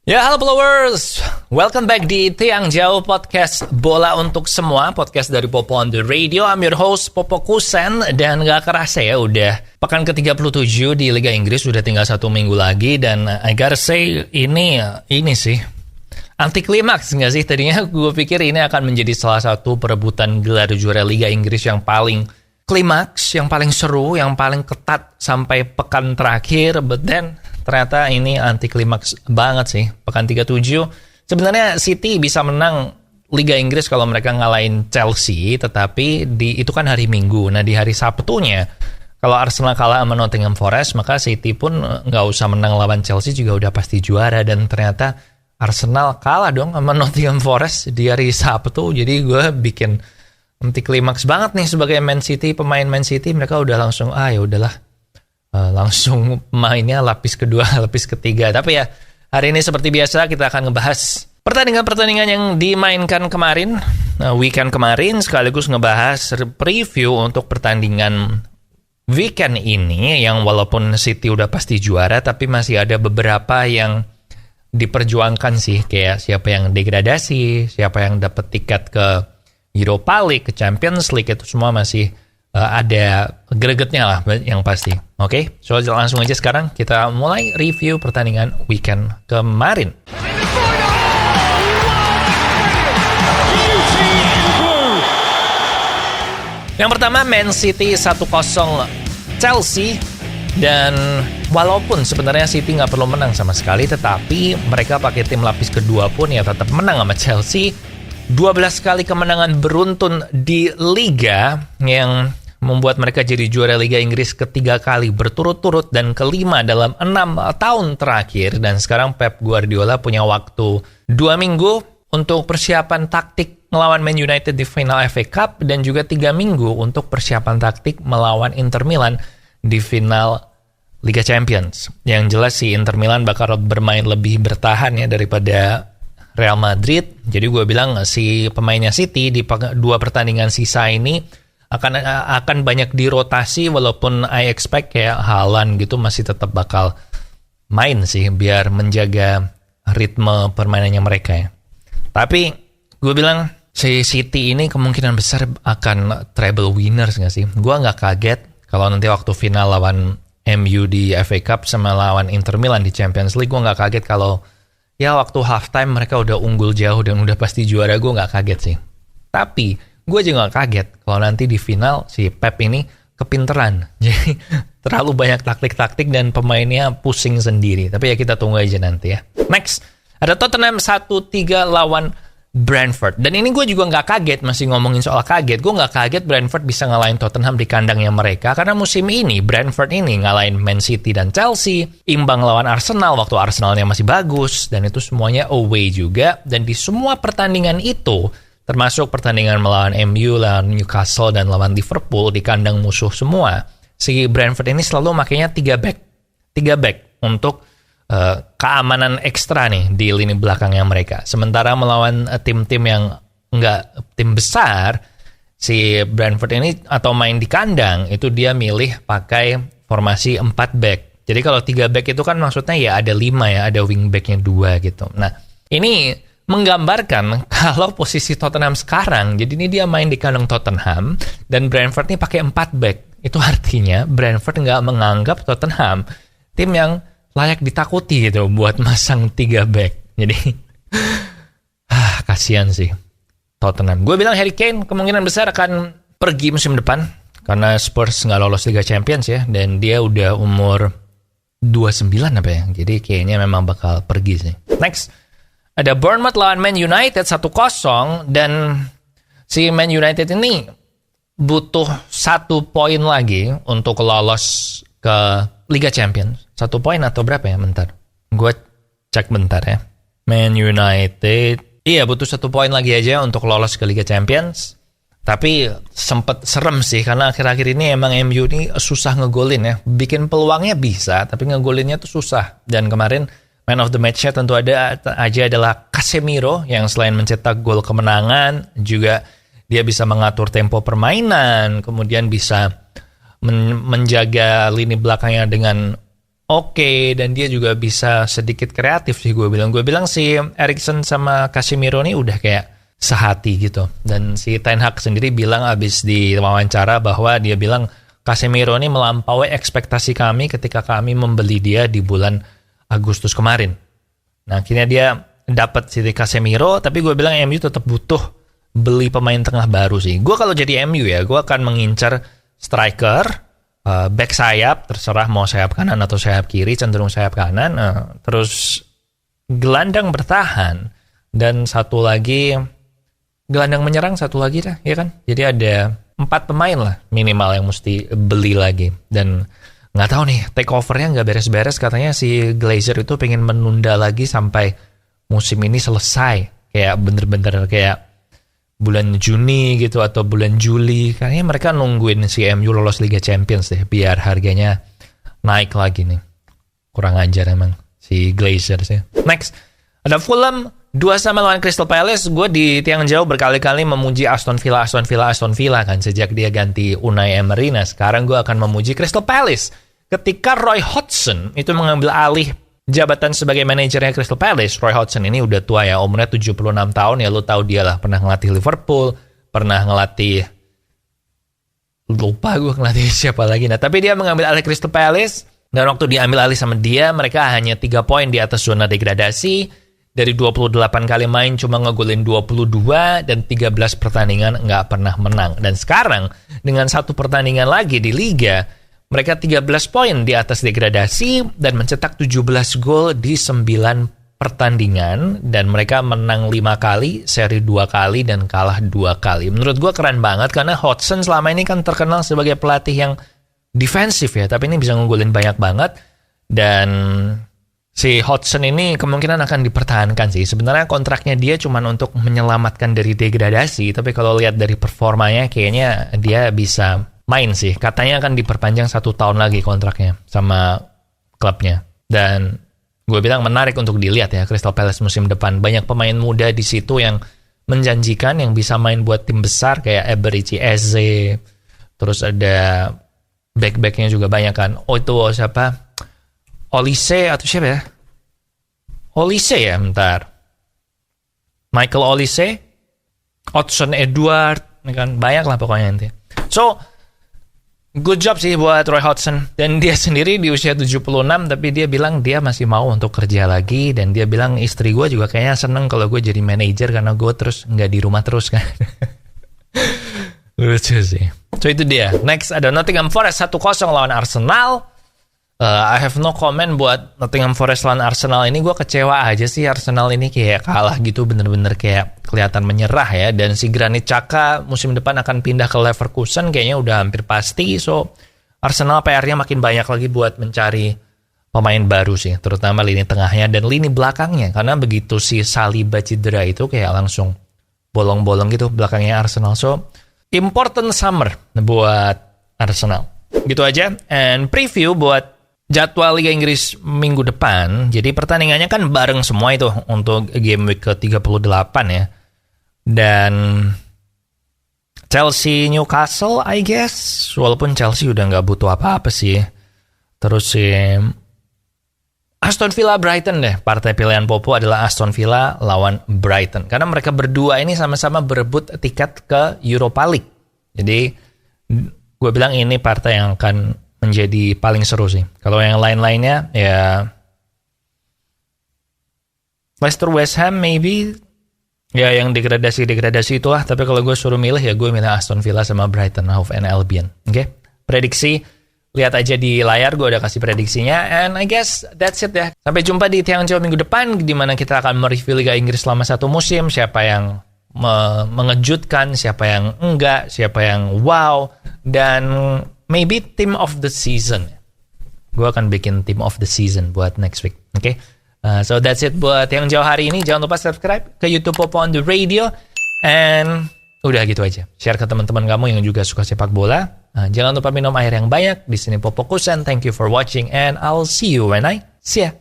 Ya, halo followers. Welcome back di Tiang Jauh Podcast Bola Untuk Semua, podcast dari Popo on the Radio. I'm your host, Popo Kusen. Dan gak kerasa ya, udah pekan ke-37 di Liga Inggris, udah tinggal 1 minggu lagi. Dan I gotta say, ini sih anti klimaks gak sih? Tadinya gue pikir ini akan menjadi salah satu perebutan gelar juara Liga Inggris yang paling klimaks, yang paling seru, yang paling ketat sampai pekan terakhir. But then ternyata ini anti klimaks banget sih. Pekan 37 sebenarnya City bisa menang Liga Inggris kalau mereka ngalahin Chelsea, tetapi itu kan hari Minggu. Nah, di hari Sabtunya kalau Arsenal kalah sama Nottingham Forest, maka City pun nggak usah menang lawan Chelsea juga udah pasti juara. Dan ternyata Arsenal kalah dong sama Nottingham Forest di hari Sabtu. Jadi gue bikin anti klimaks banget nih sebagai Man City. Pemain Man City mereka udah langsung ya udahlah, langsung mainnya lapis kedua, lapis ketiga. Tapi ya, hari ini seperti biasa kita akan ngebahas pertandingan-pertandingan yang dimainkan kemarin, weekend kemarin, sekaligus ngebahas preview untuk pertandingan weekend ini, yang walaupun City udah pasti juara, tapi masih ada beberapa yang diperjuangkan sih, kayak siapa yang degradasi, siapa yang dapat tiket ke Europa League, ke Champions League, itu semua masih ada gregetnya lah yang pasti. Oke, so langsung aja sekarang kita mulai review pertandingan weekend kemarin. Yang pertama, Man City 1-0 Chelsea. Dan walaupun sebenarnya City nggak perlu menang sama sekali, tetapi mereka pakai tim lapis kedua pun ya tetap menang sama Chelsea. 12 kali kemenangan beruntun di Liga, yang membuat mereka jadi juara Liga Inggris ketiga kali berturut-turut dan kelima dalam 6 tahun terakhir. Dan sekarang Pep Guardiola punya waktu 2 minggu untuk persiapan taktik melawan Man United di final FA Cup, dan juga 3 minggu untuk persiapan taktik melawan Inter Milan di final Liga Champions. Yang jelas si Inter Milan bakal bermain lebih bertahan ya daripada Real Madrid. Jadi gue bilang si pemainnya City di 2 pertandingan sisa ini akan banyak dirotasi, walaupun I expect kayak Haaland gitu masih tetap bakal main sih biar menjaga ritme permainannya mereka ya. Tapi gue bilang si City ini kemungkinan besar akan treble winners gak sih? Gue gak kaget kalau nanti waktu final lawan MU di FA Cup sama lawan Inter Milan di Champions League. Gue gak kaget kalau ya waktu halftime mereka udah unggul jauh dan udah pasti juara. Gue gak kaget sih. Tapi gue juga gak kaget kalau nanti di final si Pep ini kepinteran. Jadi terlalu banyak taktik-taktik dan pemainnya pusing sendiri. Tapi ya kita tunggu aja nanti ya. Next, ada Tottenham 1-3 lawan Brentford. Dan ini gue juga gak kaget, masih ngomongin soal kaget. Gue gak kaget Brentford bisa ngalahin Tottenham di kandangnya mereka. Karena musim ini Brentford ini ngalahin Man City dan Chelsea, imbang lawan Arsenal waktu Arsenalnya masih bagus. Dan itu semuanya away juga. Dan di semua pertandingan itu, termasuk pertandingan melawan MU, lawan Newcastle, dan lawan Liverpool di kandang musuh semua, si Brentford ini selalu makanya 3 back untuk keamanan ekstra nih di lini belakangnya mereka. Sementara melawan tim-tim yang enggak tim besar, si Brentford ini atau main di kandang itu dia milih pakai formasi 4 back. Jadi kalau 3 back itu kan maksudnya ya ada 5 ya, ada wing backnya 2 gitu. Nah, ini menggambarkan kalau posisi Tottenham sekarang. Jadi ini dia main di kandang Tottenham dan Brentford ini pakai 4 back. Itu artinya Brentford nggak menganggap Tottenham tim yang layak ditakuti gitu buat masang 3 back. Jadi kasihan sih Tottenham. Gue bilang Harry Kane kemungkinan besar akan pergi musim depan karena Spurs nggak lolos Liga Champions ya, dan dia udah umur 29 apa ya. Jadi kayaknya memang bakal pergi sih. Next, ada Bournemouth lawan Man United 1-0, dan si Man United ini butuh 1 poin lagi untuk lolos ke Liga Champions. 1 poin atau berapa ya? Bentar. Gue cek bentar ya. Man United, iya butuh 1 poin lagi aja untuk lolos ke Liga Champions. Tapi sempet serem sih karena akhir-akhir ini emang MU ini susah ngegolin ya. Bikin peluangnya bisa, tapi ngegolinnya tuh susah. Dan kemarin Man of the match-nya tentu aja adalah Casemiro, yang selain mencetak gol kemenangan, juga dia bisa mengatur tempo permainan, kemudian bisa menjaga lini belakangnya dengan oke, dan dia juga bisa sedikit kreatif sih gue bilang. Gue bilang si Eriksen sama Casemiro ini udah kayak sehati gitu. Dan si Ten Hag sendiri bilang abis di wawancara bahwa dia bilang Casemiro ini melampaui ekspektasi kami ketika kami membeli dia di bulan Agustus kemarin. Nah akhirnya dia dapat si Casemiro, tapi gue bilang MU tetap butuh beli pemain tengah baru sih. Gue kalau jadi MU ya, gue akan mengincar striker, back sayap, terserah mau sayap kanan atau sayap kiri, cenderung sayap kanan. Terus gelandang bertahan, dan satu lagi gelandang menyerang satu lagi dah, ya kan? Jadi ada 4 pemain lah minimal yang mesti beli lagi. Dan nggak tahu nih, takeovernya nggak beres-beres. Katanya si Glazer itu pengen menunda lagi sampai musim ini selesai. Kayak bener-bener kayak bulan Juni gitu atau bulan Juli. Kayaknya mereka nungguin si MU lolos Liga Champions deh, biar harganya naik lagi nih. Kurang ajar emang si Glazer sih. Next, ada Fulham 2-2 lawan Crystal Palace. Gue di tiang jauh berkali-kali memuji Aston Villa kan sejak dia ganti Unai Emery. Nah sekarang gue akan memuji Crystal Palace ketika Roy Hodgson itu mengambil alih jabatan sebagai manajernya Crystal Palace. Roy Hodgson ini udah tua ya, umurnya 76 tahun ya, lu tahu dia lah, pernah ngelatih Liverpool, pernah ngelatih, lupa gue ngelatih siapa lagi. Nah tapi dia mengambil alih Crystal Palace, dan waktu diambil alih sama dia, mereka hanya 3 poin di atas zona degradasi. Dari 28 kali main cuma ngegolin 22, dan 13 pertandingan nggak pernah menang. Dan sekarang dengan 1 pertandingan lagi di Liga, mereka 13 poin di atas degradasi dan mencetak 17 gol di 9 pertandingan. Dan mereka menang 5 kali, seri 2 kali, dan kalah 2 kali. Menurut gue keren banget karena Hodgson selama ini kan terkenal sebagai pelatih yang defensif ya. Tapi ini bisa ngegolin banyak banget. Dan si Hodgson ini kemungkinan akan dipertahankan sih. Sebenarnya kontraknya dia cuma untuk menyelamatkan dari degradasi. Tapi kalau lihat dari performanya kayaknya dia bisa main sih. Katanya akan diperpanjang 1 tahun lagi kontraknya sama klubnya. Dan gue bilang menarik untuk dilihat ya Crystal Palace musim depan. Banyak pemain muda di situ yang menjanjikan, yang bisa main buat tim besar kayak Eberechi Eze. Terus ada back-backnya juga banyak kan. Oh itu siapa? Olise atau siapa ya? Olise ya, bentar. Michael Olise, Odson Edward, kan banyak lah pokoknya nanti. So, good job sih buat Roy Hodgson. Dan dia sendiri di usia 76, tapi dia bilang dia masih mau untuk kerja lagi. Dan dia bilang istri gue juga kayaknya seneng kalau gue jadi manajer karena gue terus nggak di rumah terus kan. Lucu sih. So itu dia. Next ada Nottingham Forest 1-0 lawan Arsenal. I have no comment buat Nottingham Forest lawan Arsenal ini. Gue kecewa aja sih, Arsenal ini kayak kalah gitu, bener-bener kayak kelihatan menyerah ya. Dan si Granit Xhaka musim depan akan pindah ke Leverkusen, kayaknya udah hampir pasti. So Arsenal PR-nya makin banyak lagi buat mencari pemain baru sih, terutama lini tengahnya dan lini belakangnya. Karena begitu si Saliba cedera itu kayak langsung bolong-bolong gitu belakangnya Arsenal. So important summer buat Arsenal. Gitu aja. And preview buat jadwal Liga Inggris minggu depan. Jadi pertandingannya kan bareng semua itu untuk game week ke-38 ya. Dan Chelsea Newcastle I guess. Walaupun Chelsea udah gak butuh apa-apa sih. Terus Aston Villa Brighton deh. Partai pilihan Popo adalah Aston Villa lawan Brighton. Karena mereka berdua ini sama-sama berebut tiket ke Europa League. Jadi gue bilang ini partai yang akan menjadi paling seru sih. Kalau yang lain-lainnya ya Leicester West Ham maybe ya yang degradasi itulah. Tapi kalau gue suruh milih ya gue milih Aston Villa sama Brighton Hove and Albion. Oke? Prediksi lihat aja di layar, gue udah kasih prediksinya. And I guess that's it ya. Sampai jumpa di Tiang Jauh minggu depan di mana kita akan mereview Liga Inggris selama 1 musim. Siapa yang mengejutkan, siapa yang enggak, siapa yang wow, dan maybe team of the season. Gue akan bikin team of the season buat next week. Okay? So that's it buat yang jauh hari ini. Jangan lupa subscribe ke YouTube Popo on the Radio. And udah gitu aja. Share ke teman-teman kamu yang juga suka sepak bola. Jangan lupa minum air yang banyak. Di sini Popo Kusen. Thank you for watching. And I'll see you when I see ya.